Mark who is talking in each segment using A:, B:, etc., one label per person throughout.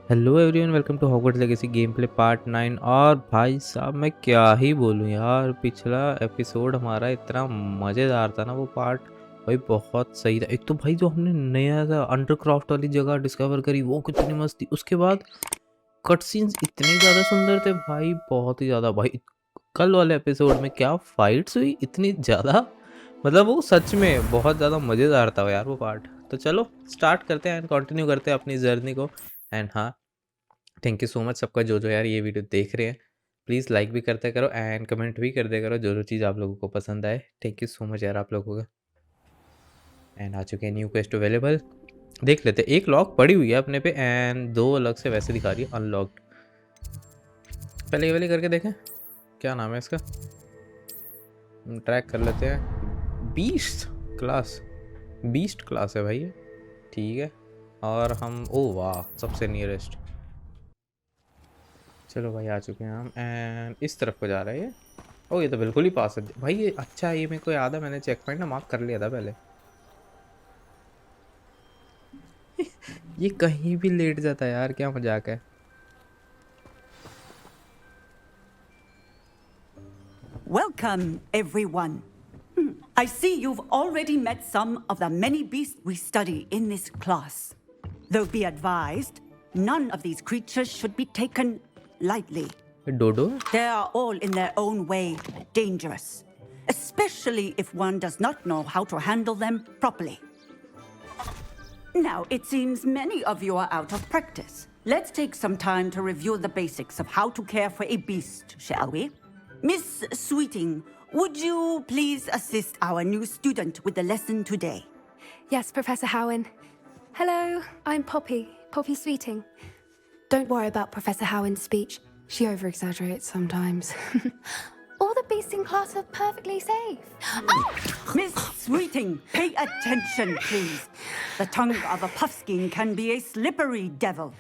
A: Hello everyone, welcome to Hogwarts Legacy gameplay part 9। और भाई साहब मैं क्या ही बोलूं यार, पिछला एपिसोड हमारा इतना मज़ेदार था ना वो पार्ट। भाई बहुत सही था। एक तो भाई जो हमने नया सा अंडरक्राफ्ट वाली जगह डिस्कवर करी वो कितनी मस्त थी। उसके बाद कट सीन्स इतने ज़्यादा सुंदर थे भाई, बहुत ही ज़्यादा। भाई कल वाले एपिसोड में क्या फाइट्स हुई इतनी ज़्यादा, मतलब वो सच में बहुत ज़्यादा मज़ेदार था यार वो पार्ट। तो चलो स्टार्ट करते हैं एंड कंटिन्यू करते हैं अपनी जर्नी को। एंड हाँ, थैंक यू सो मच सबका जो यार ये वीडियो देख रहे हैं। प्लीज़ लाइक भी करते करो एंड कमेंट भी कर दिया करो जो चीज़ आप लोगों को पसंद आए। थैंक यू सो मच यार आप लोगों का। एंड आ चुके हैं न्यू क्वेस्ट अवेलेबल। देख लेते हैं। एक लॉक पड़ी हुई है अपने पे एंड दो अलग से वैसे दिखा रही है अनलॉक्ड। पहले ये वाली करके देखें क्या नाम है इसका, ट्रैक कर लेते हैं। बीस्ट क्लास, बीस्ट क्लास है भाई ये। ठीक है, और हम ओ वाह सबसे नियरेस्ट। चलो भाई आ चुके हैं हम एंड इस तरफ को जा रहा है ये। ओ ये तो बिल्कुल ही पास है भाई ये। अच्छा ये मेरे को याद है, मैंने चेक पॉइंट ना मार्क कर लिया था पहले। ये कहीं भी लेट जाता है यार, क्या मजाक है।
B: Welcome, everyone. I see you've already met some of the many beasts we study in this class. Though be advised, none of these creatures should be taken lightly.
A: डोडो
B: They are all in their own way dangerous, especially if one does not know how to handle them properly. Now, it seems many of you are out of practice. Let's take some time to review the basics of how to care for a beast, shall we? Miss Sweeting, would you please assist our new student with the lesson today?
C: Yes, Professor Howen. Hello, I'm Poppy Sweeting. Don't worry about Professor Howen's speech. She over-exaggerates sometimes. All the beasts in class are perfectly safe. Oh!
B: Miss Sweeting, pay attention, please. The tongue of a puffskein can be a slippery devil.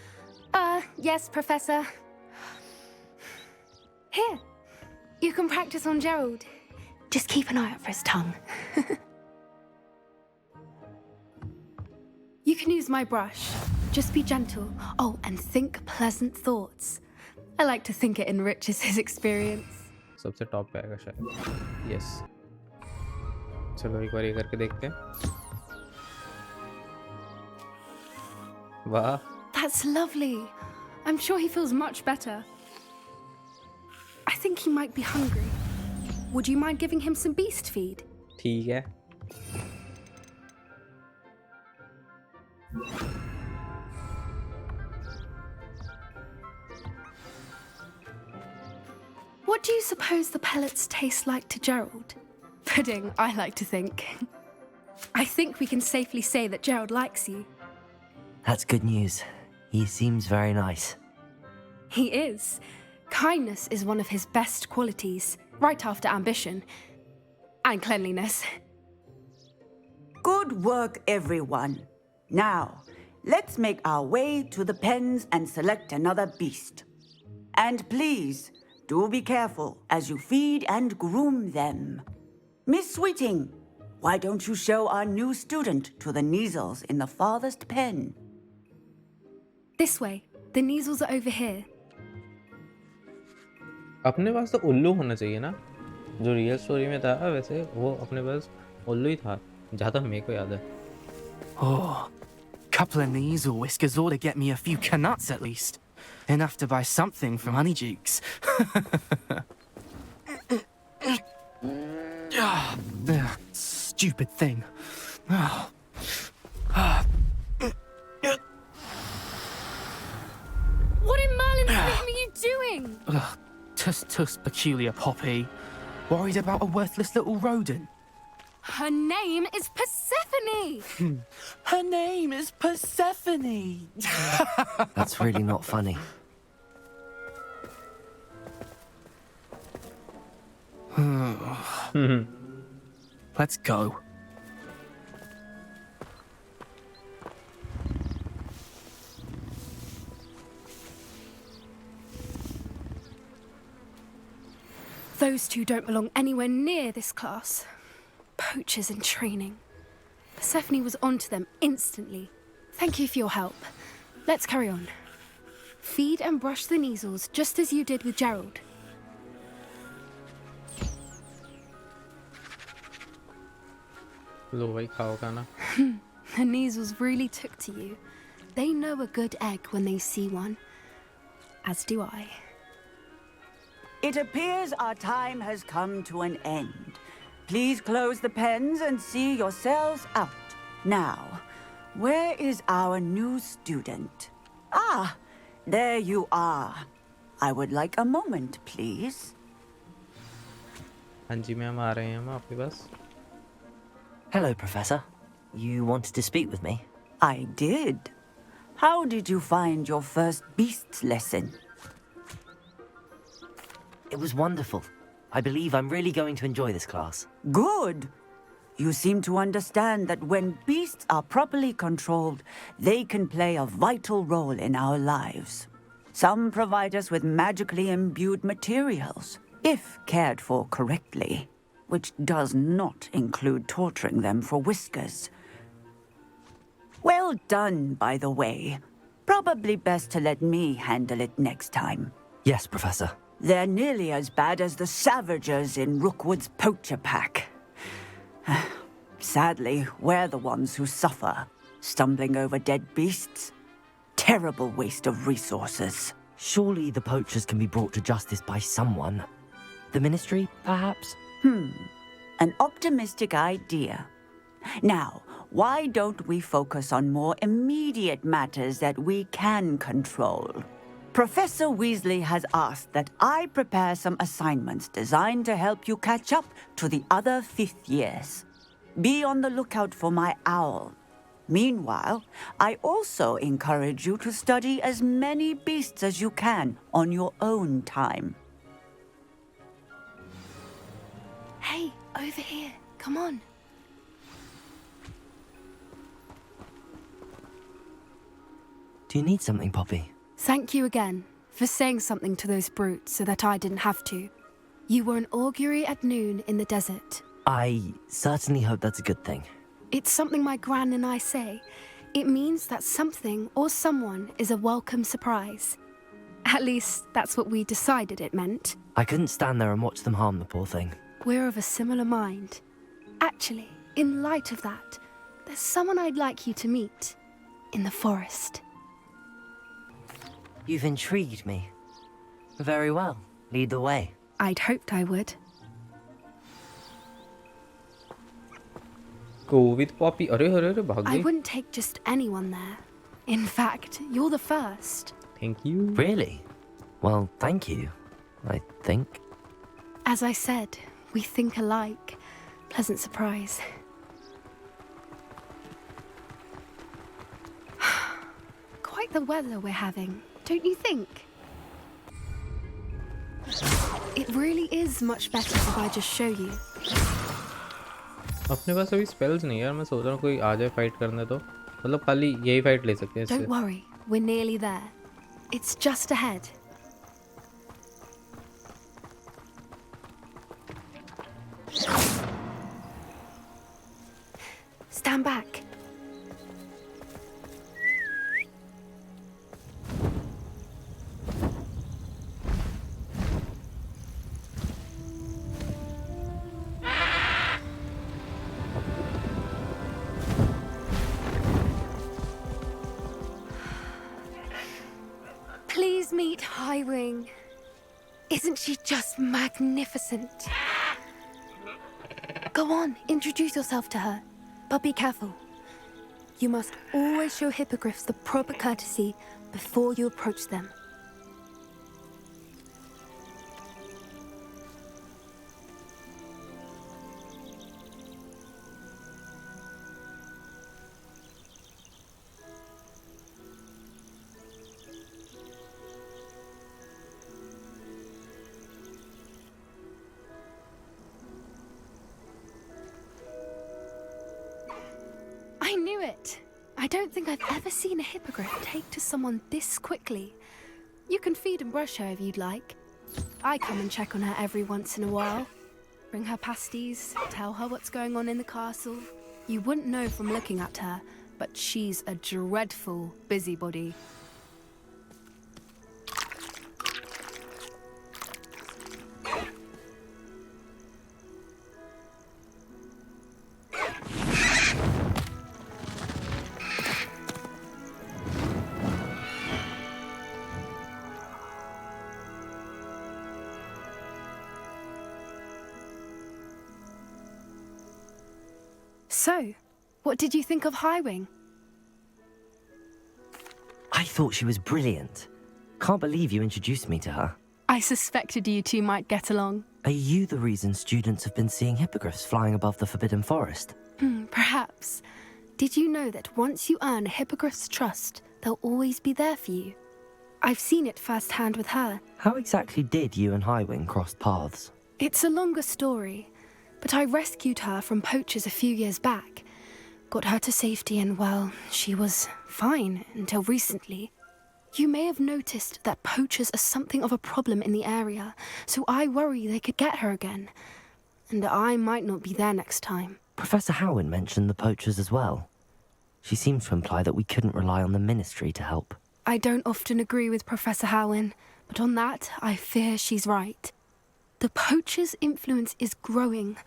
C: Yes, Professor. Here, you can practice on Gerald. Just keep an eye out for his tongue. You can use my brush. Just be gentle. Oh, and think pleasant thoughts. I like to think it enriches his experience.
A: सबसे top पे आएगा शायद। Yes, चलो एक बार ये करके देखते हैं। वाह
C: That's lovely. I'm sure he feels much better. I think he might be hungry. Would you mind giving him some beast feed?
A: ठीक है।
C: What do you suppose the pellets taste like to Gerald? Pudding, I like to think. I think we can safely say that Gerald likes you.
D: That's good news. He seems very nice.
C: He is. Kindness is one of his best qualities, right after ambition and cleanliness.
B: Good work, everyone. Now, let's make our way to the pens and select another beast. And please, do be careful as you feed and groom them. Miss Sweeting, why don't you show our new student to the Neasels in the farthest pen?
C: This way. The Neasels are over here.
A: अपने पास तो उल्लू होना चाहिए ना, जो real story में था। वैसे वो अपने पास उल्लू ही था जहाँ तक मेरे को याद है।
E: Oh, couple of Neasel whiskers ought to get me a few canuts at least. Enough to buy something from Honeydukes. Stupid thing.
C: What in Merlin's name are you doing?
E: Tuss peculiar Poppy. Worried about a worthless little rodent?
C: Her name is Persephone!
E: Her name is Persephone!
D: That's really not funny.
E: Let's go.
C: Those two don't belong anywhere near this class. Poachers in training. Persephone was onto them instantly. Thank you for your help. Let's carry on. Feed and brush the measles just as you did with Gerald.
A: लो भाई खाओ खाना.
C: The measles really took to you. They know a good egg when they see one. As do I.
B: It appears our time has come to an end. Please close the pens and see yourselves out. Now, where is our new student? Ah, there you are. I would like a moment, please.
A: हाँ जी ma'am आ रहे हैं हम आपके पास.
D: Hello, Professor. You wanted to speak with me?
B: I did. How did you find your first beasts lesson?
D: It was wonderful. I believe I'm really going to enjoy this class.
B: Good. You seem to understand that when beasts are properly controlled, they can play a vital role in our lives. Some provide us with magically imbued materials, if cared for correctly, which does not include torturing them for whiskers. Well done, by the way. Probably best to let me handle it next time.
D: Yes, Professor.
B: They're nearly as bad as the Savagers in Rookwood's poacher pack. Sadly, we're the ones who suffer, stumbling over dead beasts. Terrible waste of resources.
D: Surely the poachers can be brought to justice by someone. The Ministry, perhaps?
B: An optimistic idea. Now, why don't we focus on more immediate matters that we can control? Professor Weasley has asked that I prepare some assignments designed to help you catch up to the other fifth years. Be on the lookout for my owl. Meanwhile, I also encourage you to study as many beasts as you can on your own time.
C: Hey, over here. Come on.
D: Do you need something, Poppy?
C: Thank you again for saying something to those brutes so that I didn't have to. You were an augury at noon in the desert.
D: I certainly hope that's a good thing.
C: It's something my gran and I say. It means that something or someone is a welcome surprise. At least, that's what we decided it meant.
D: I couldn't stand there and watch them harm the poor thing.
C: We're of a similar mind. Actually, in light of that, there's someone I'd like you to meet. In the forest.
D: You've intrigued me. Very well. Lead the way.
C: I'd hoped I would.
A: Go with Poppy. अरे अरे अरे भाग
C: I
A: गई.
C: wouldn't take just anyone there. In fact, you're the first.
A: Thank you.
D: Really? Well, thank you. I think.
C: As I said, we think alike. Pleasant surprise. Quite the weather we're having, don't you think? It really is much better if I just show you.
A: अपने पास अभी spells नहीं है यार. मैं सोच रहा हूँ कोई आ जाए फाइट करने तो मतलब खाली यही फाइट ले सकते हैं
C: Don't
A: इससे.
C: worry, we're nearly there. It's just ahead. Stand back. Please meet Highwing. Isn't she just magnificent? Go on, introduce yourself to her. But be careful. You must always show hippogriffs the proper courtesy before you approach them. I knew it! I don't think I've ever seen a hippogriff take to someone this quickly. You can feed and brush her if you'd like. I come and check on her every once in a while. Bring her pasties, tell her what's going on in the castle. You wouldn't know from looking at her, but she's a dreadful busybody. So, what did you think of Highwing?
D: I thought she was brilliant. Can't believe you introduced me to her.
C: I suspected you two might get along.
D: Are you the reason students have been seeing hippogriffs flying above the Forbidden Forest?
C: Perhaps. Did you know that once you earn a hippogriff's trust, they'll always be there for you? I've seen it firsthand with her.
D: How exactly did you and Highwing cross paths?
C: It's a longer story, but I rescued her from poachers a few years back. Got her to safety and, well, she was fine until recently. You may have noticed that poachers are something of a problem in the area, so I worry they could get her again. And I might not be there next time.
D: Professor Howin mentioned the poachers as well. She seemed to imply that we couldn't rely on the Ministry to help.
C: I don't often agree with Professor Howin, but on that, I fear she's right. The poachers' influence is growing.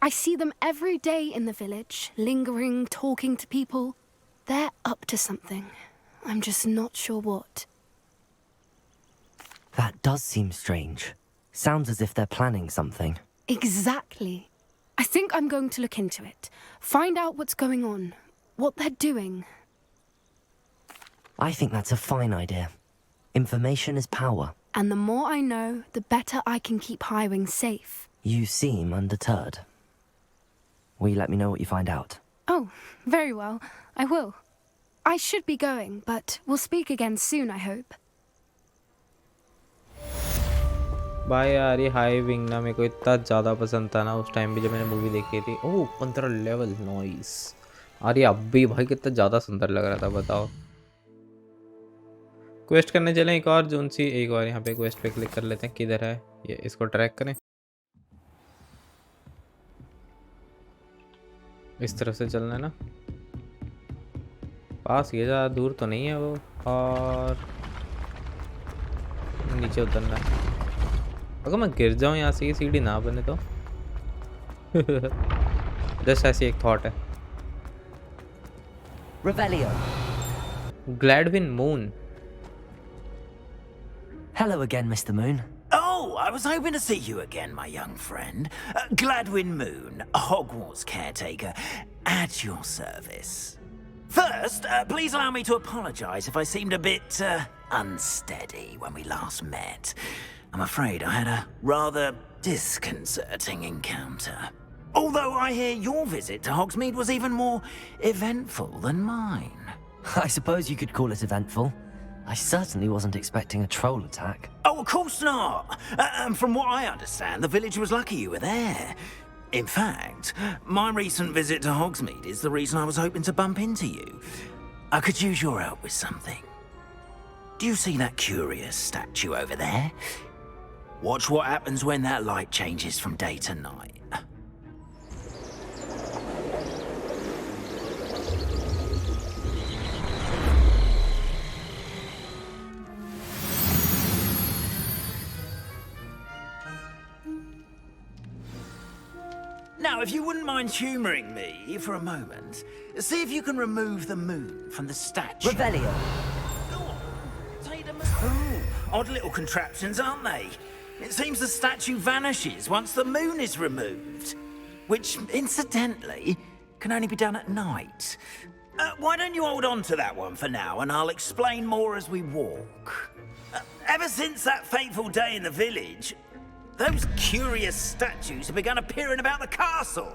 C: I see them every day in the village, lingering, talking to people. They're up to something. I'm just not sure what.
D: That does seem strange. Sounds as if they're planning something.
C: Exactly. I think I'm going to look into it. Find out what's going on, what they're doing.
D: I think that's a fine idea. Information is power.
C: And the more I know, the better I can keep Highwing safe.
D: You seem undeterred. Will you let me know what you find out?
C: Oh, very well. I will. I should be going, but we'll speak again soon, I hope.
A: भाई यार ये high wing ना मेरे को इतना ज़्यादा पसंद था ना उस टाइम भी जब मैंने मूवी देखी थी। ओह 15 लेवल नॉइस। अरे अब भी भाई कितना ज़्यादा सुंदर लग रहा था बताओ। क्वेस्ट करने चलें एक और जोन सी। एक और यहाँ पे क्वेस्ट पे क्लिक कर लेते हैं। किधर है ये, इसको ट्रैक करें। इस तरफ से चलना है ना। पास ये ज़्यादा दूर तो नहीं है वो। और नीचे उतरना है। अगर मैं गिर जाऊँ यहाँ से, ये सीढ़ी ना बने तो। जस्ट ऐसी एक थॉट है।
D: Revelio.
A: Gladwin Moon.
D: Hello again, Mr. Moon.
F: Oh, I was hoping to see you again, my young friend. Gladwin Moon, Hogwarts caretaker, at your service. First, please allow me to apologize if I seemed a bit unsteady when we last met. I'm afraid I had a rather disconcerting encounter. Although I hear your visit to Hogsmeade was even more eventful than mine.
D: I suppose you could call it eventful. I certainly wasn't expecting a troll attack.
F: Oh, of course not. And from what I understand, the village was lucky you were there. In fact, my recent visit to Hogsmeade is the reason I was hoping to bump into you. I could use your help with something. Do you see that curious statue over there? Watch what happens when that light changes from day to night. Now, if you wouldn't mind humouring me for a moment, see if you can remove the moon from the statue.
D: Revelio.
F: Go on, take them. Oh, odd little contraptions, aren't they? It seems the statue vanishes once the moon is removed, which, incidentally, can only be done at night. Why don't you hold on to that one for now, and I'll explain more as we walk. Ever since that fateful day in the village, those curious statues have begun appearing about the castle.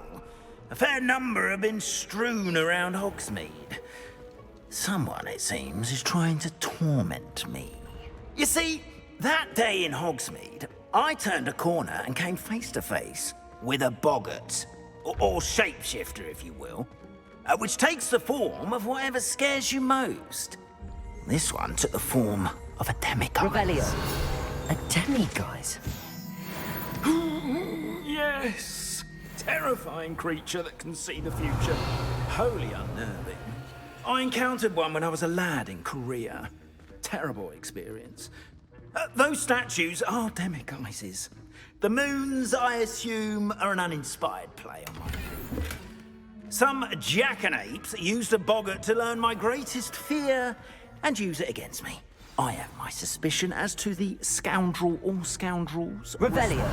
F: A fair number have been strewn around Hogsmeade. Someone, it seems, is trying to torment me. You see, that day in Hogsmeade, I turned a corner and came face to face with a boggart, or shapeshifter, if you will, which takes the form of whatever scares you most. This one took the form of a demiguise.
D: Revelio. A demiguise?
F: Yes! Terrifying creature that can see the future. Wholly unnerving. I encountered one when I was a lad in Korea. Terrible experience. Those statues are demiguises. The moons, I assume, are an uninspired play on my view. Some jackanapes used a boggart to learn my greatest fear and use it against me. I have my suspicion as to the scoundrel or scoundrels.
D: Revelio.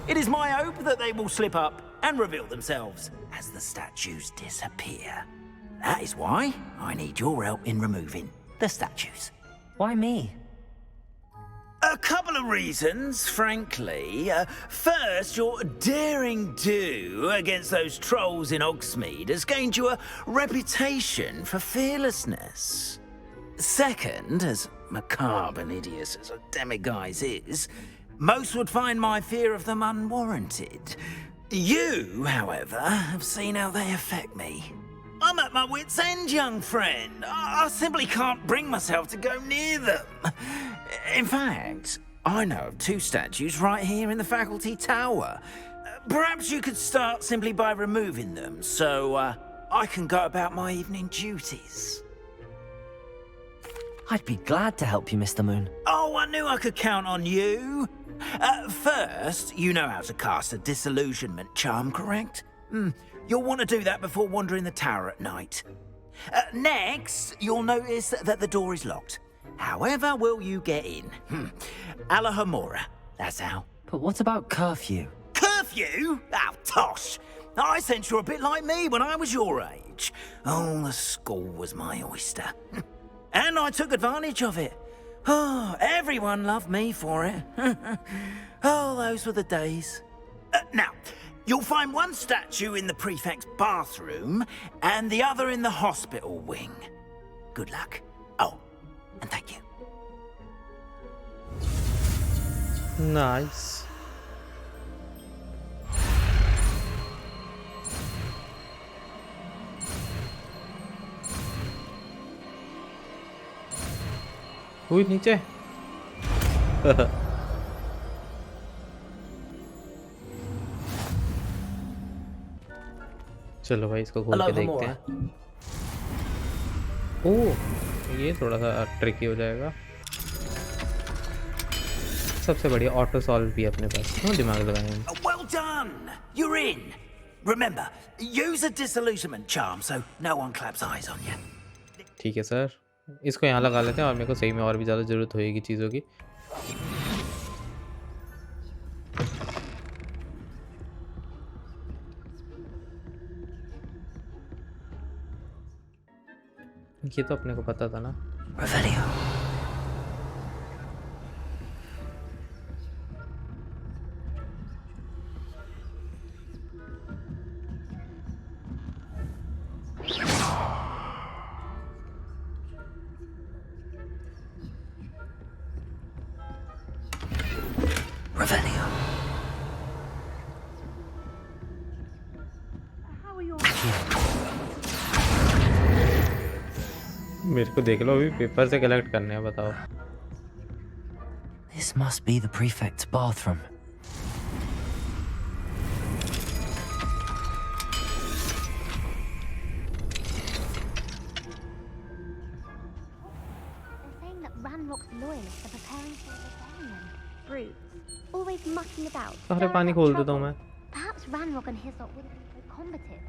F: It is my hope that they will slip up and reveal themselves as the statues disappear. That is why I need your help in removing the statues.
D: Why me?
F: A couple of reasons, frankly. First, your daring do against those trolls in Hogsmeade has gained you a reputation for fearlessness. Second, as macabre and hideous as a demiguise is, most would find my fear of them unwarranted. You, however, have seen how they affect me. I'm at my wit's end, young friend. I simply can't bring myself to go near them. In fact, I know of 2 statues right here in the faculty tower. Perhaps you could start simply by removing them, so I can go about my evening duties.
D: I'd be glad to help you, Mr. Moon.
F: Oh, I knew I could count on you. First, you know how to cast a disillusionment charm, correct? You'll want to do that before wandering the tower at night. Next, you'll notice that the door is locked. However will you get in? Alahomora, that's how.
D: But what about curfew?
F: Curfew? Oh, tosh. I sense you're a bit like me when I was your age. Oh, the school was my oyster. And I took advantage of it. Oh, everyone loved me for it. Oh, those were the days. Now, you'll find one statue in the prefect's bathroom and the other in the hospital wing. Good luck. Oh, and thank you.
A: Nice. हुई नीचे चलो भाई इसको खोल के देखते हैं। ओह ये थोड़ा सा ट्रिकी हो जाएगा। सबसे बढ़िया ऑटो सॉल्व भी अपने पास, क्यों दिमाग लगाएं।
F: Well done. You're in. Remember, use a disillusionment charm so no one claps eyes on you.
A: ठीक है सर, इसको यहाँ लगा लेते हैं और मेरे को सही में और भी ज़्यादा ज़रूरत होएगी चीज़ों की। ये तो अपने को पता था ना। मेरे को देख लो, अभी पेपर से कलेक्ट करने हैं, बताओ।
D: This must be the prefect's bathroom.
G: They're saying that Ranrock's loyalists are preparing for a rebellion. Brutes, always mucking about.
A: सारे पानी खोल देता हूँ मैं।
G: Perhaps Ranrock and his lot wouldn't be so combative.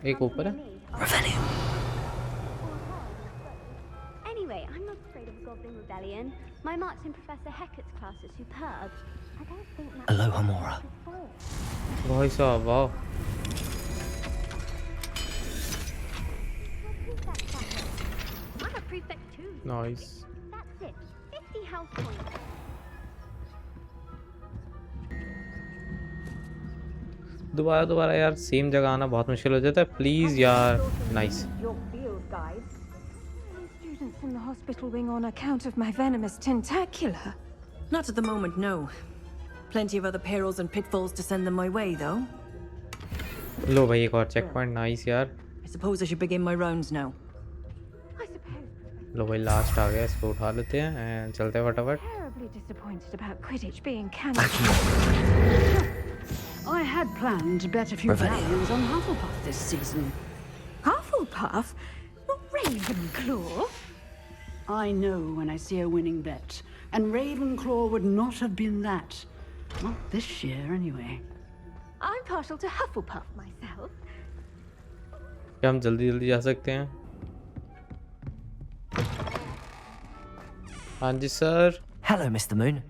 A: एक ऊपर है।
G: Anyway, I'm not afraid of a goblin rebellion. My marks in Professor Hecat's class are superb. I don't think that's
D: Alohomora.
A: भाई साहब वाह।
G: I'm a prefect too.
A: Nice.
G: That's it. 50 house points.
A: दोबारा यार same जगह आना बहुत मुश्किल हो जाता है, प्लीज यार। Nice.
H: Students from the hospital wing on account of my venomous tentacula.
I: Not at the moment, no. Plenty of other perils and pitfalls to send them my way, though.
A: लो भाई एक और चेक पॉइंट। नाइस यार।
I: I suppose I should begin my rounds now.
G: I suppose.
A: लो भाई last आ गया, इसको उठा लेते हैं एंड चलते हैं फटाफट।
H: Terribly disappointed about Quidditch being cancelled.
B: I had planned to bet a few galleons on Hufflepuff this season.
H: Hufflepuff? Not Ravenclaw?
B: I know when I see a winning bet, and Ravenclaw would not have been that. Not this year, anyway.
H: I'm partial to Hufflepuff myself.
A: क्या हम जल्दी जल्दी जा सकते हैं? हाँ जी sir.
D: Hello, Mr. Moon.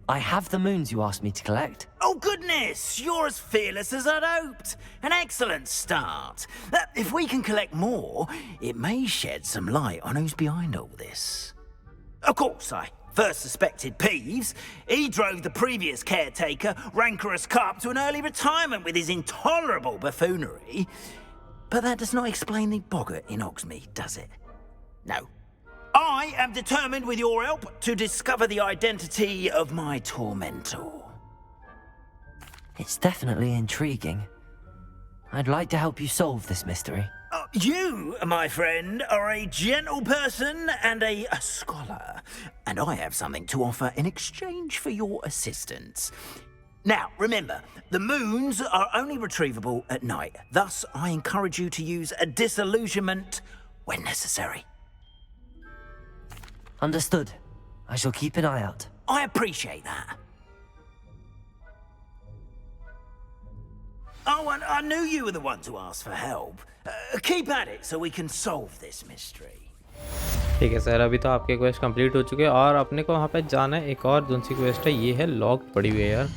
D: I have the moons you asked me to collect.
F: Oh, goodness! You're as fearless as I'd hoped. An excellent start. If we can collect more, it may shed some light on who's behind all this. Of course, I first suspected Peeves. He drove the previous caretaker, Rancorous Carp, to an early retirement with his intolerable buffoonery. But that does not explain the boggart in Hogsmeade, does it? No. I am determined, with your help, to discover the identity of my tormentor.
D: It's definitely intriguing. I'd like to help you solve this mystery.
F: You, my friend, are a gentle person and a scholar, and I have something to offer in exchange for your assistance. Now, remember, the moons are only retrievable at night. Thus, I encourage you to use a disillusionment when necessary.
D: Understood. I shall keep an eye out.
F: I appreciate that. Oh, and I knew you were the one to ask for help. Keep at it so we can solve this mystery.
A: ठीक है sir, अभी तो आपके quest complete हो चुके हैं और अपने को वहाँ पे जाना है। एक और दूसरी क्वेस्ट है, ये है लॉक्ड पड़ी हुई है यार।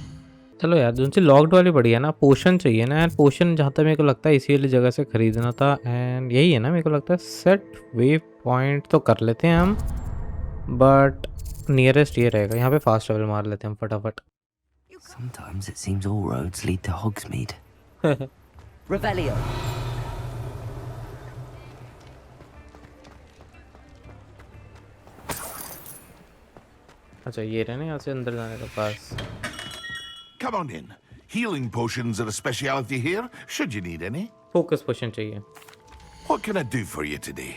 A: चलो यार, दूसरी लॉक्ड वाली पड़ी है ना। पोशन चाहिए ना यार, पोशन जहाँ तक मेरे को लगता है इसी वाली जगह से ख़रीदना था। एंड यही है ना, मेरे को लगता है सेट वेव पॉइंट तो कर लेते हैं हम, बट नियरेस्ट ये रहेगा। यहाँ पे फास्ट ट्रैवल मार लेते हैं हम फटाफट।
D: Sometimes it seems all roads lead to Hogsmeade. Revelio.
A: अच्छा, ये रहे ना यहाँ से अंदर जाने का पास।
J: Come on in. Healing potions are a speciality here, should you need any.
A: Focus potion चाहिए।
J: What can I do for you today?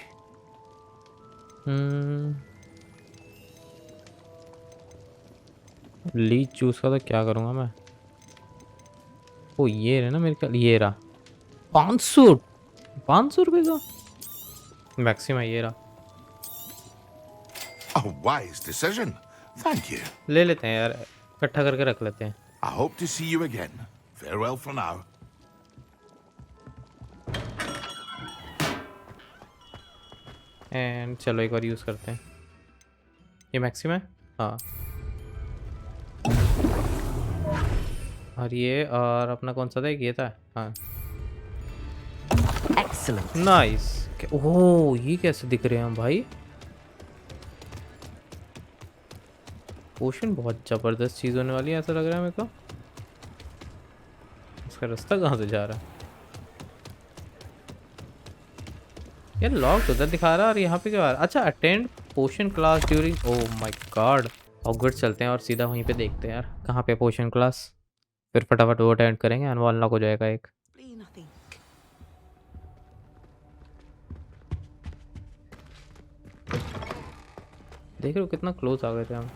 A: Leech juice का तो क्या करूँगा मैं। ओ ये रहा ना मेरे ख्याल, ये रहा 500 रुपये का मैक्सिमम, ये रहा।
J: A wise decision. Thank you.
A: ले लेते हैं यार, इकट्ठा करके रख लेते हैं।
J: I hope to see you again. Farewell for now.
A: And चलो एक बार यूज़ करते हैं। ये मैक्सिमम है, हाँ। और ये और अपना कौन सा था, ये था, हाँ।
D: Excellent.
A: नाइस। ओह ये कैसे दिख रहे हैं हम भाई। पोशन बहुत ज़बरदस्त चीज़ होने वाली है, ऐसा लग रहा है मेरे को। इसका रास्ता कहाँ से जा रहा है यार। लॉक उधर दिखा रहा है और यहाँ पे क्या आ रहा है। अच्छा, attend potion class during, oh my god. Hogwarts चलते हैं और सीधा वहीं पे देखते हैं यार कहाँ पे पोशन क्लास, फिर फटाफट वो अटेंड करेंगे, अनलॉक हो जाएगा एक। देख रहे हो कितना क्लोज आ गए थे हम।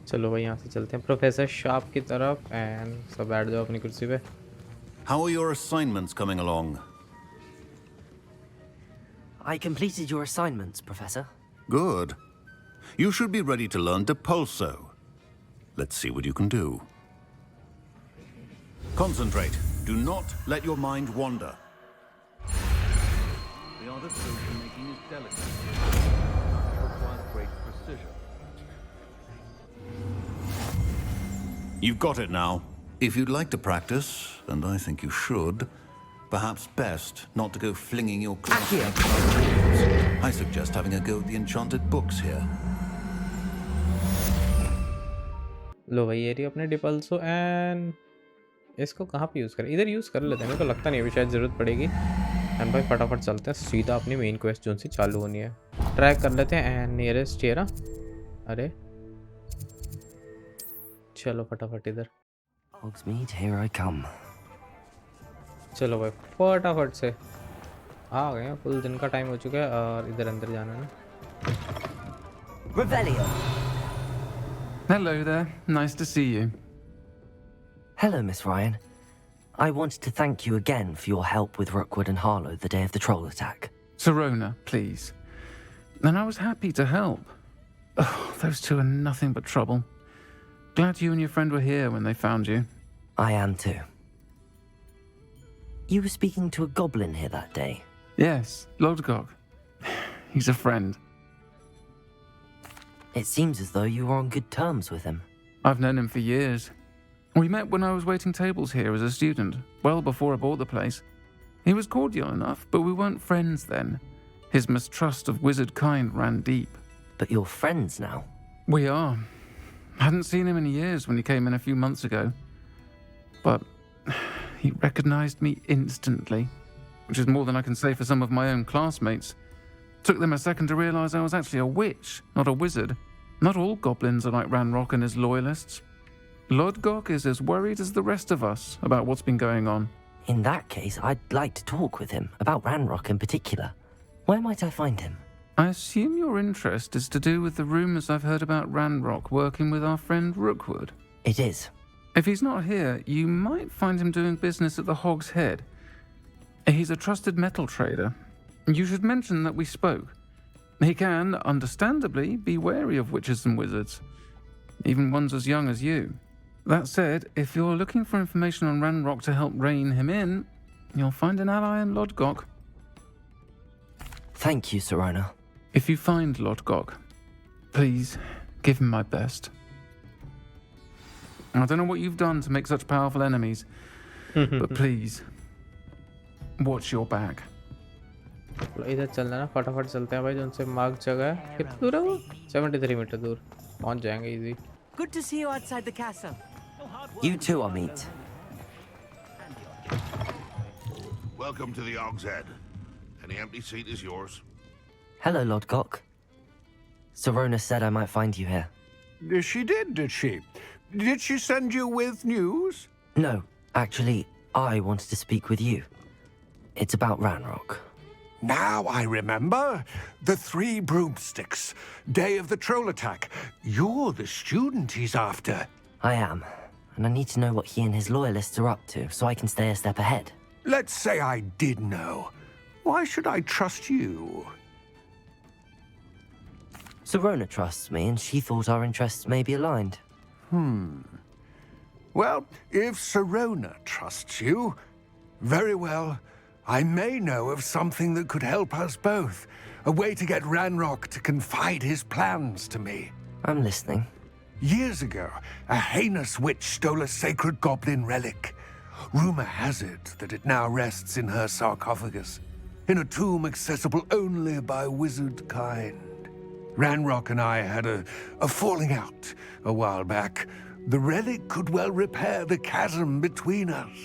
A: चलो भाई यहाँ से चलते हैं प्रोफेसर शार्प की तरफ। एंड सब बैठ जाओ अपनी कुर्सी पे।
K: How are your assignments coming along?
D: I completed your assignments, Professor.
K: Good. You should be ready to learn Depulso. Let's see what you can do. Concentrate. Do not let your mind wander. The art of potion making is delicate. It requires great precision. You've got it now. If you'd like to practice, and I think you should, perhaps best not to go flinging your class. I suggest having a go at the enchanted books here.
A: लो भाई ये रही अपने डिपल्सो। And इसको कहाँ पे use करें, इधर use कर लेते हैं, मेरे को लगता नहीं अभी शायद ज़रूरत पड़ेगी। एंड भाई फटाफट चलते हैं सीधा अपनी मेन क्वेस्ट जो सी चालू होनी है, ट्रैक कर लेते हैं। एंड नियरेस्ट ये रहा। अरे चलो फटाफट इधर।
D: Hogsmeade, here I come.
A: चलो भाई फटाफट से आ गए हैं, फुल दिन का टाइम हो चुका है और इधर अंदर जाना है ना।
D: Revelio.
E: Hello there. Nice to see you.
D: Hello, Miss Ryan. I wanted to thank you again for your help with Rookwood and Harlow the day of the troll attack.
E: Sirona, please. And I was happy to help. Oh, those two are nothing but trouble. Glad you and your friend were here when they found you.
D: I am too. You were speaking to a goblin here that day.
E: Yes, Lodgok. He's a friend.
D: It seems as though you were on good terms with him.
E: I've known him for years. We met when I was waiting tables here as a student, well before I bought the place. He was cordial enough, but we weren't friends then. His mistrust of wizard kind ran deep.
D: But you're friends now?
E: We are. Hadn't seen him in years when he came in a few months ago. But he recognized me instantly, which is more than I can say for some of my own classmates. Took them a second to realize I was actually a witch, not a wizard. Not all goblins are like Ranrock and his loyalists. Lodgok is as worried as the rest of us about what's been going on.
D: In that case, I'd like to talk with him, about Ranrock in particular. Where might I find him?
E: I assume your interest is to do with the rumors I've heard about Ranrock working with our friend Rookwood.
D: It is.
E: If he's not here, you might find him doing business at the Hog's Head. He's a trusted metal trader. You should mention that we spoke. He can, understandably, be wary of witches and wizards, even ones as young as you. That said, if you're looking for information on Ranrock to help rein him in, you'll find an ally in Lodgok.
D: Thank you, Sirona.
E: If you find Lodgok, please give him my best. I don't know what you've done to make such powerful enemies, but please, watch your back.
A: इधर चलना ना, फटाफट चलते हैं भाई, जो उनसे mark जगह है। कितना दूर है वो? 73 मीटर दूर पहुंच जाएंगे easy.
L: Good to see you outside the castle.
D: You too, Amit.
J: Welcome to the Hog's Head. Any empty seat is yours.
D: Hello, Lodgok. Sirona said I might find you here.
M: She did she? Did she send you with news?
D: No, actually, I wanted to speak with you. It's about Ranrock.
M: Now I remember. The 3 broomsticks. Day of the troll attack. You're the student he's after.
D: I am. And I need to know what he and his loyalists are up to, so I can stay a step ahead.
M: Let's say I did know. Why should I trust you?
D: Sirona trusts me, and she thought our interests may be aligned.
M: Well, if Sirona trusts you, very well. I may know of something that could help us both. A way to get Ranrock to confide his plans to me.
D: I'm listening.
M: Years ago, a heinous witch stole a sacred goblin relic. Rumor has it that it now rests in her sarcophagus, in a tomb accessible only by wizard kind. Ranrock and I had a falling out a while back. The relic could well repair the chasm between us.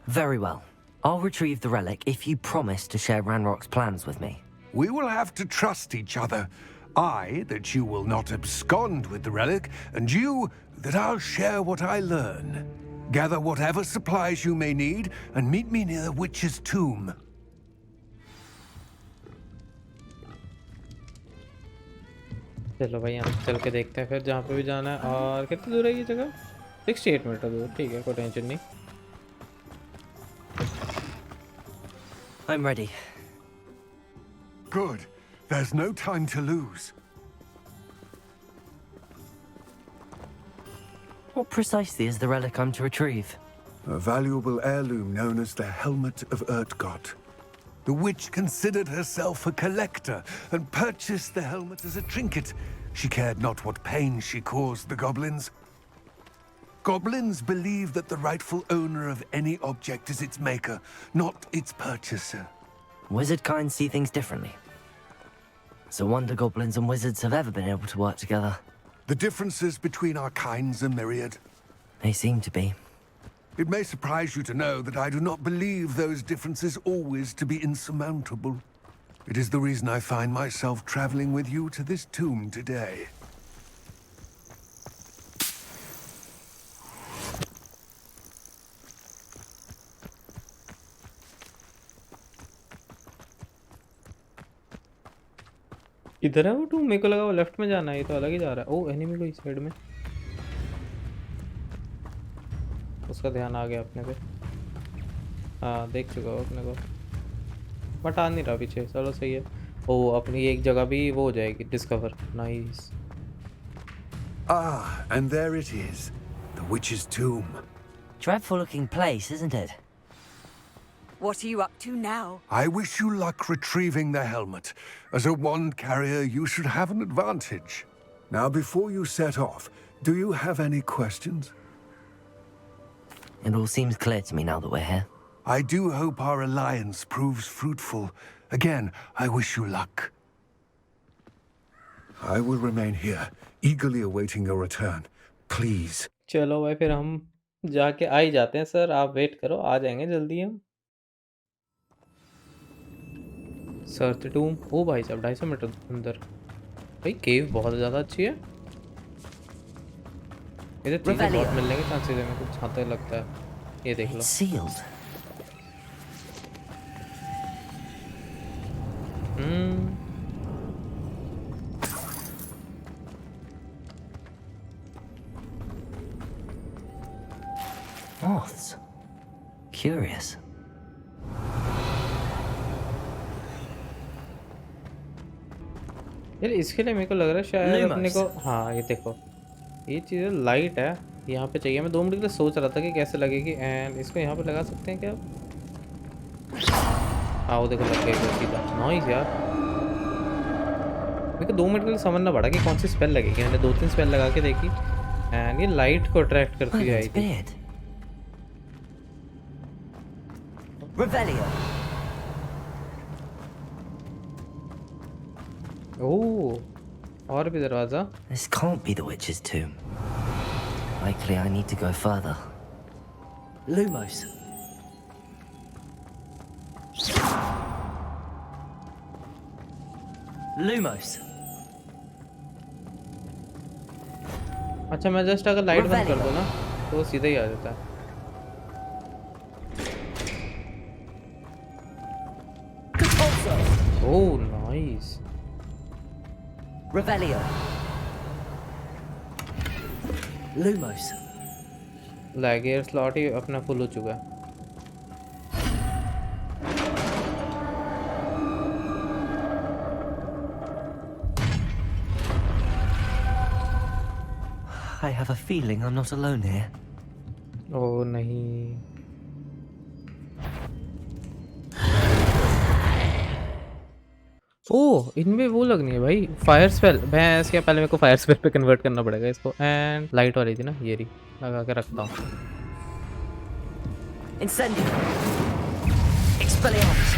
D: Very well. I'll retrieve the relic if you promise to share Ranrock's plans with me.
M: We will have to trust each other. I, that you will not abscond with the relic, and you, that I'll share what I learn. Gather whatever supplies you may need, and meet me near the witch's tomb.
A: चलो भाई हम चल के देखते हैं फिर जहाँ पे भी जाना है। और कितनी दूर है ये जगह? 68 मीटर दूर। ठीक है, कोई टेंशन नहीं।
D: I'm ready.
M: Good. There's no time to lose.
D: What precisely is the relic I'm to retrieve?
M: A valuable heirloom known as the Helmet of Urtgott. The witch considered herself a collector and purchased the helmet as a trinket. She cared not what pain she caused the goblins. Goblins believe that the rightful owner of any object is its maker, not its purchaser.
D: Wizard kind see things differently. It's a wonder goblins and wizards have ever been able to work together.
M: The differences between our kinds are myriad.
D: They seem to be.
M: It may surprise you to know that I do not believe those differences always to be insurmountable. It is the reason I find myself traveling with you to this tomb today.
A: इधर है वो to, मेरे को लगा वो left में जाना है, ये तो अलग ही जा रहा है। ओ एनिमी को इस साइड में, उसका ध्यान आ गया अपने पे। हाँ देख चुका हूँ अपने को, बट आ नहीं रहा पीछे। चलो सही है। ओ अपनी एक जगह भी वो हो जाएगी discover. Nice.
M: Ah, and there it is. The witch's tomb.
D: Dreadful looking place, isn't it?
B: What are you up to now?
M: I wish you luck retrieving the helmet. As a wand carrier, you should have an advantage. Now, before you set off, do you have any questions?
D: It all seems clear to me now that we're here.
M: I do hope our alliance proves fruitful. Again, I wish you luck. I will remain here, eagerly awaiting your return. Please.
A: चलो भाई फिर हम जाके आ ही जाते हैं sir, आप wait करो, आ जाएंगे जल्दी हम। सर्च टूम। ओ भाई साहब 250 मीटर अंदर। भाई केव बहुत ज़्यादा अच्छी है, इधर चीज़ें बहुत मिलने के चांसेस है, मेरे को जहाँ तक लगता है। ये देख लो।
D: Sealed. Moths. Curious.
A: यार इसके लिए मेरे को लग रहा है शायद अपने को, हाँ ये देखो ये चीज़ लाइट है यहाँ पे चाहिए। मैं 2 मिनट के लिए सोच रहा था कि कैसे लगेगी, एंड इसको यहाँ पे लगा सकते हैं क्या? हाँ वो देखो लग गया सीधा। नाइस यार, मेरे को 2 मिनट के लिए समझना पड़ा कि कौन सी स्पेल लगेगी। मैंने 2-3 स्पेल लगा के देखी एंड ये लाइट को अट्रैक्ट करती हुई आई थी।
D: Revelio.
A: ओह और भी दरवाजा।
D: This can't be the witch's tomb. Likely I need to go further. Lumos. Lumos.
A: अच्छा मैं जस्ट अगर लाइट बंद कर दूँ ना तो वो सीधा ही आ जाता है। Oh, nice.
D: Revelio. Lumos.
A: लैगियर स्लॉट ही अपना फुल हो चुका है।
D: I have a feeling I'm not alone here.
A: ओह नहीं। ओह इनमें वो लगनी है भाई फायर स्पेल। भैंस क्या, पहले मेरे को फायर स्पेल पे कन्वर्ट करना पड़ेगा इसको। एंड लाइट वाली थी ना ये रही, लगा के रखता हूँ।
D: Incendio. Expelliarmus.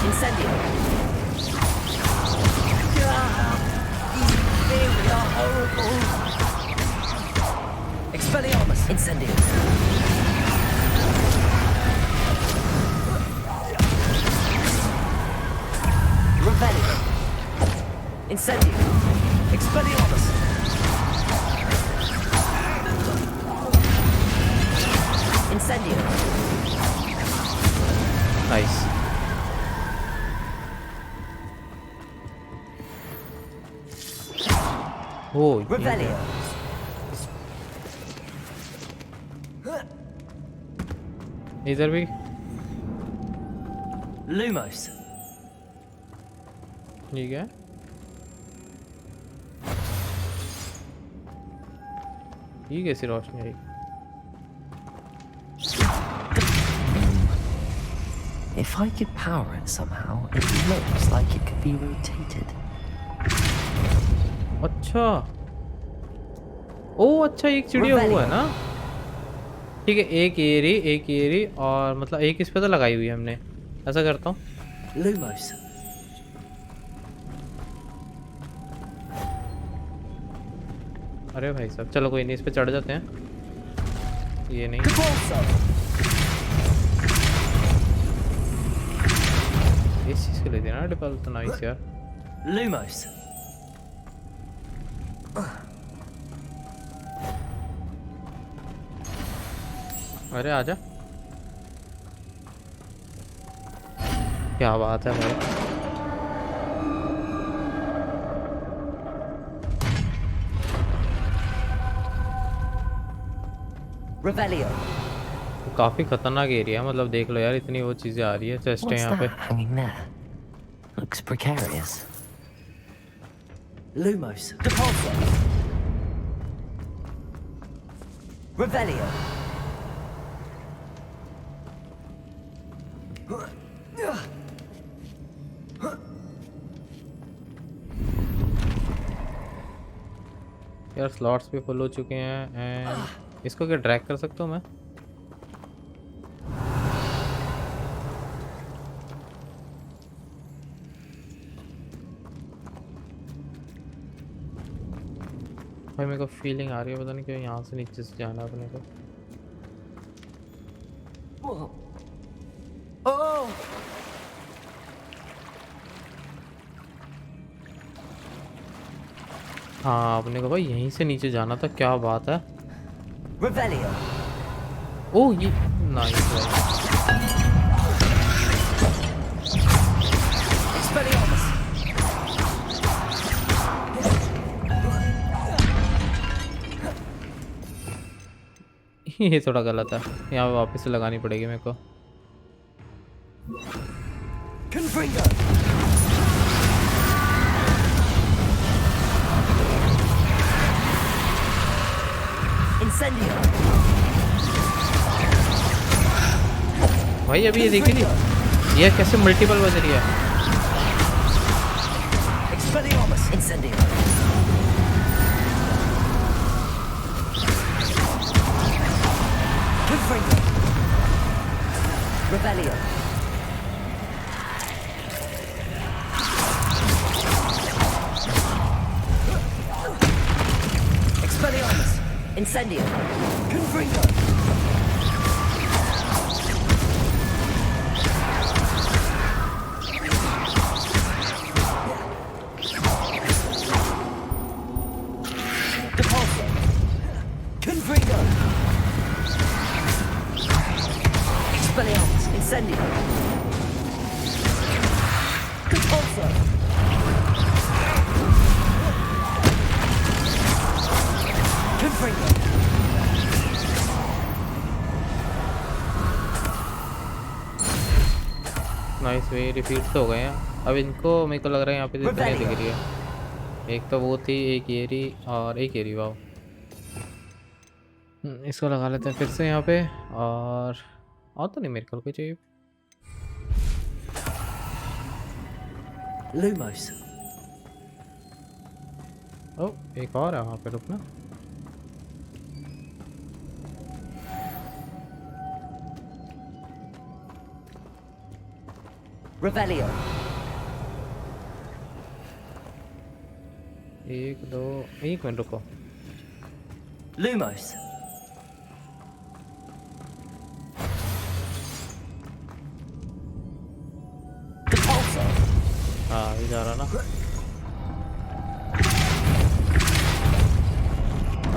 D: Incendio. They are horrible. Expelliarmus. Incendio. Revelio. Incendio. Expelliarmus. Incendio.
A: Nice. Oh,
D: Revelio.
A: इधर भी
D: Lumos.
A: ठीक है। ये कैसी रोशनी आई?
D: If I could power it somehow, it looks like it could be rotated.
A: अच्छा ओ अच्छा एक चिड़िया हुआ है ना। ठीक है एक ये रही और मतलब एक इस पे तो लगाई हुई है हमने। ऐसा करता हूँ
D: Lumos.
A: अरे भाई साहब चलो कोई नहीं, इस पे चढ़ जाते हैं। ये नहीं इस चीज़ के लिए देना डिपल तो नाइस यार।
D: Lumos.
A: अरे आजा। क्या बात है भाई।
D: Revelio.
A: काफी खतरनाक एरिया है, मतलब देख लो यार, इतनी वो चीजें आ रही है, चेस्ट है
D: What's
A: यहाँ पे।
D: that hanging there? Looks precarious. Lumos. Depulso. Revelio.
A: यार स्लॉट्स भी फुल हो चुके हैं एंड इसको क्या ड्रैग कर सकता हूँ मैं? भाई मेरे को फीलिंग आ रही है, पता नहीं क्यों यहाँ से नीचे से जाना अपने को।
D: Oh!
A: हाँ अपने को भाई यहीं से नीचे जाना था, क्या बात है।
D: Revelio.
A: ओह ये नाइस भाई।
D: Expelliarmus.
A: ये थोड़ा गलत है, यहाँ पे वापस से लगानी पड़ेगी मेरे को।
D: Confringo. Incendio.
A: भाई अभी ये देखी थी, ये कैसे मल्टीपल बज रही है।
D: Expelliarmus. Incendio. Confringo. Revelio. Expelliarmus. Incendio. Confringo. Depulso. Confringo. Expelliarmus. Incendio. Depulso. Confringo.
A: Nice way repeat तो हो गए हैं। अब इनको मेरे को लग रहा है यहाँ पे इतने दिख रही है। एक तो वो थी, एक येरी और एक येरी। वाओ, इसको लगा लेते हैं फिर से यहाँ पे। और तो नहीं मेरे को कोई चाहिए।
D: Lumos.
A: ओ एक और है वहाँ पे, रुकना।
D: Revelio.
A: एक दो, एक मिनट रुको।
D: Lumos. Depulso.
A: हाँ ये जा रहा ना।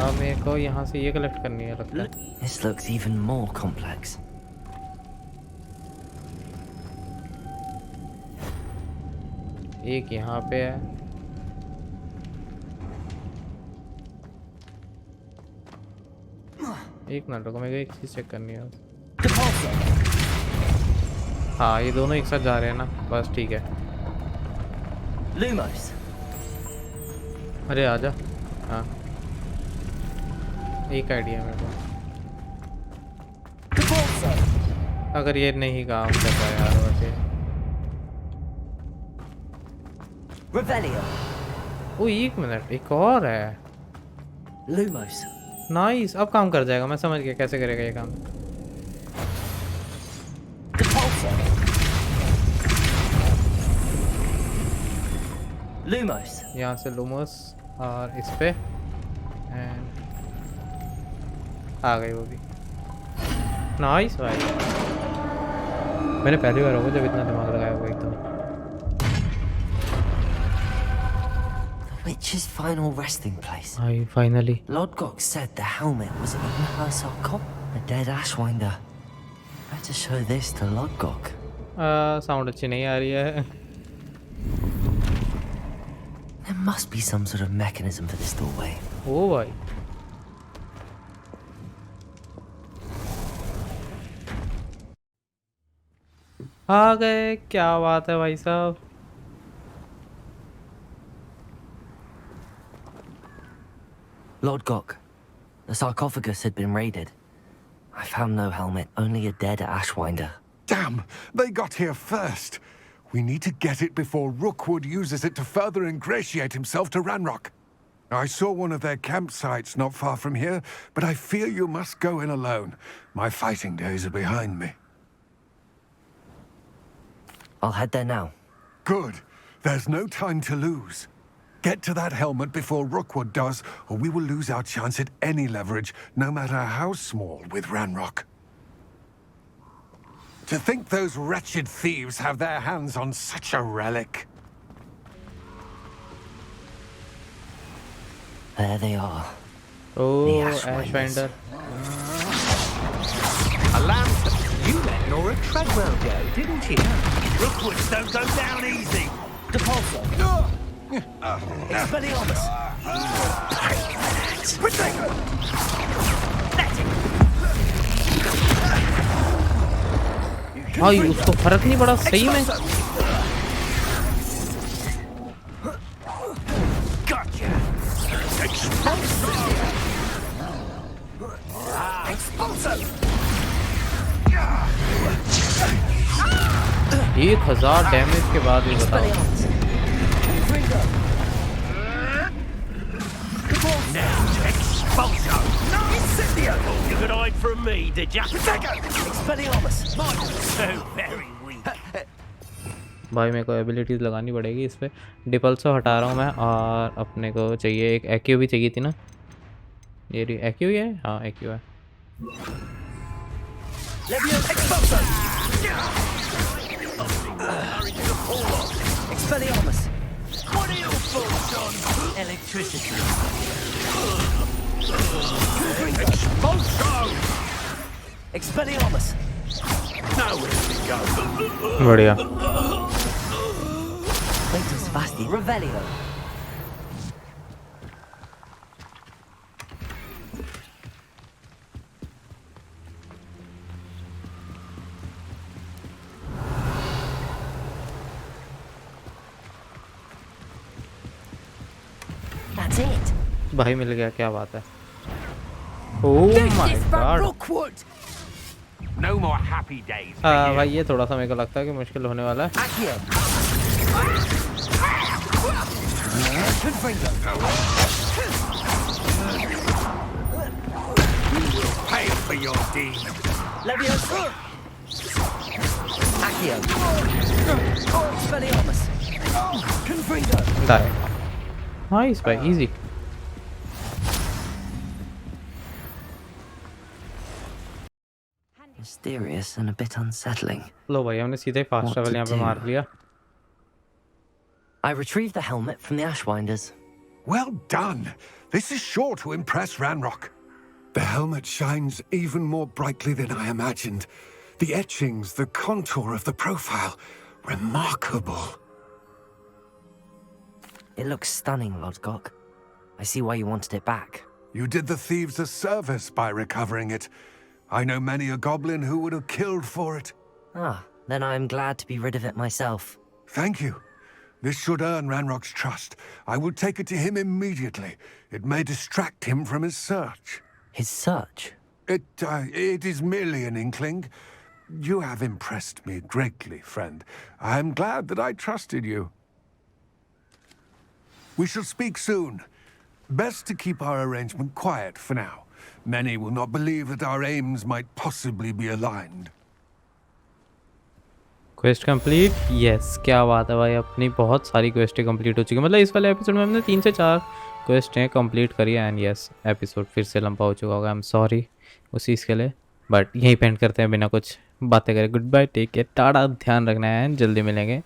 A: अब मेरे को यहाँ से ये कलेक्ट करनी है लगता है।
D: This looks even more complex.
A: एक यहाँ पे है, एक मिनट रुको, मेरे को एक चीज़ चेक करनी है। हाँ ये दोनों एक साथ जा रहे हैं ना, बस ठीक है।
D: Lumos.
A: अरे आजा। हाँ एक आइडिया है मेरे को,
D: Depulso.
A: अगर ये नहीं काम कर रहा है यार वैसे।
D: Revelio.
A: ओ एक मिनट, एक और है।
D: Lumos.
A: नाइस, अब काम कर जाएगा। मैं समझ गया कैसे करेगा ये काम।
D: Depulso. Lumos.
A: यहाँ से लूमोस और इस पे एंड आ गई वो भी। नाइस भाई, मैंने पहली बार होगा जब इतना दिमाग लगाया हुआ एकदम।
D: The witch's final resting place.
A: भाई finally.
D: Lodgok said the helmet was in her sarcophagus. A dead Ashwinder. Better show this to Lodgok.
A: Sound अच्छी नहीं आ रही है।
D: There must be some sort of mechanism for this doorway.
A: ओ भाई, आ गए, क्या बात है भाई साहब।
D: Lord Gok, the sarcophagus had been raided. I found no helmet, only a dead Ashwinder.
M: Damn! They got here first. We need to get it before Rookwood uses it to further ingratiate himself to Ranrock. I saw one of their campsites not far from here, but I fear you must go in alone. My fighting days are behind me.
D: I'll head there now.
M: Good. There's no time to lose. Get to that helmet before Rookwood does, or we will lose our chance at any leverage, no matter how small, with Ranrock. To think those wretched thieves have their hands on such a relic.
D: There they are.
A: O
D: The Ashwinders.
A: Ashwinder,
L: A lamp. You let Nora Treadwell go, didn't you?
F: Rookwoods don't go down easy.
L: Depulso. Expelliarmus.
A: भाई उसको फर्क नहीं पड़ा सही में।
F: Gotcha. Expulso.
A: 1000 damage के बाद भी बताओ।
F: Expulso. No, Incendio. You could hide from me, did ya?
L: Expelliarmus.
F: So very weak.
A: भाई मेरे को एबिलिटीज लगानी पड़ेगी इस पे। डिपल्सो हटा रहा हूँ मैं, और अपने को चाहिए एक एक्यू भी चाहिए थी ना। ये एक्यू ही है, हाँ एक्यू है।
L: Expulso. Expelliarmus.
F: What are your thoughts on
L: Electricity.
F: Expulso?
L: Expelliarmus.
F: Nowhere to go.
A: बढ़िया।
L: Latus Vasti. Revelio. That's it.
A: भाई मिल गया, क्या बात है। ओह my God.
L: Rookwood.
J: No more happy days.
A: हाँ भाई, ये थोड़ा सा मेरे को लगता है कि मुश्किल होने वाला है।
L: Accio. Confringo.
J: Pay for your deed.
L: Leviosa. Accio. Expelliarmus. Confringo.
A: Direct. Nice भाई, easy.
D: Mysterious and a bit unsettling.
A: लो भाई, हमने सीधे फास्ट
D: What
A: ट्रैवल
D: to
A: यहाँ पे
D: do?
A: मार लिया।
D: I retrieved the helmet from the Ashwinders.
M: Well done. This is sure to impress Ranrock. The helmet shines even more brightly than I imagined. The etchings, the contour of the profile. Remarkable.
D: It looks stunning, Lord Gok. I see why you wanted it back.
M: You did the thieves a service by recovering it. I know many a goblin who would have killed for it.
D: Ah, then I am glad to be rid of it myself.
M: Thank you. This should earn Ranrock's trust. I will take it to him immediately. It may distract him from his search.
D: His search?
M: It is merely an inkling. You have impressed me greatly, friend. I am glad that I trusted you. We shall speak soon. Best to keep our arrangement quiet for now. Many will not believe that our aims might possibly be aligned.
A: Quest complete, yes, क्या बात है भाई। अपनी बहुत सारी क्वेस्टें complete हो चुकी हैं, मतलब इस वाले एपिसोड में हमने 3 से 4 क्वेस्टें कंप्लीट करी है। एंड यस, एपिसोड फिर से लंबा हो चुका होगा, आई एम सॉरी उस चीज़ के लिए। बट यहीं पेंट करते हैं बिना कुछ बातें करें। गुड बाय, टेक केयर, टाटा, ध्यान रखना है, जल्दी मिलेंगे।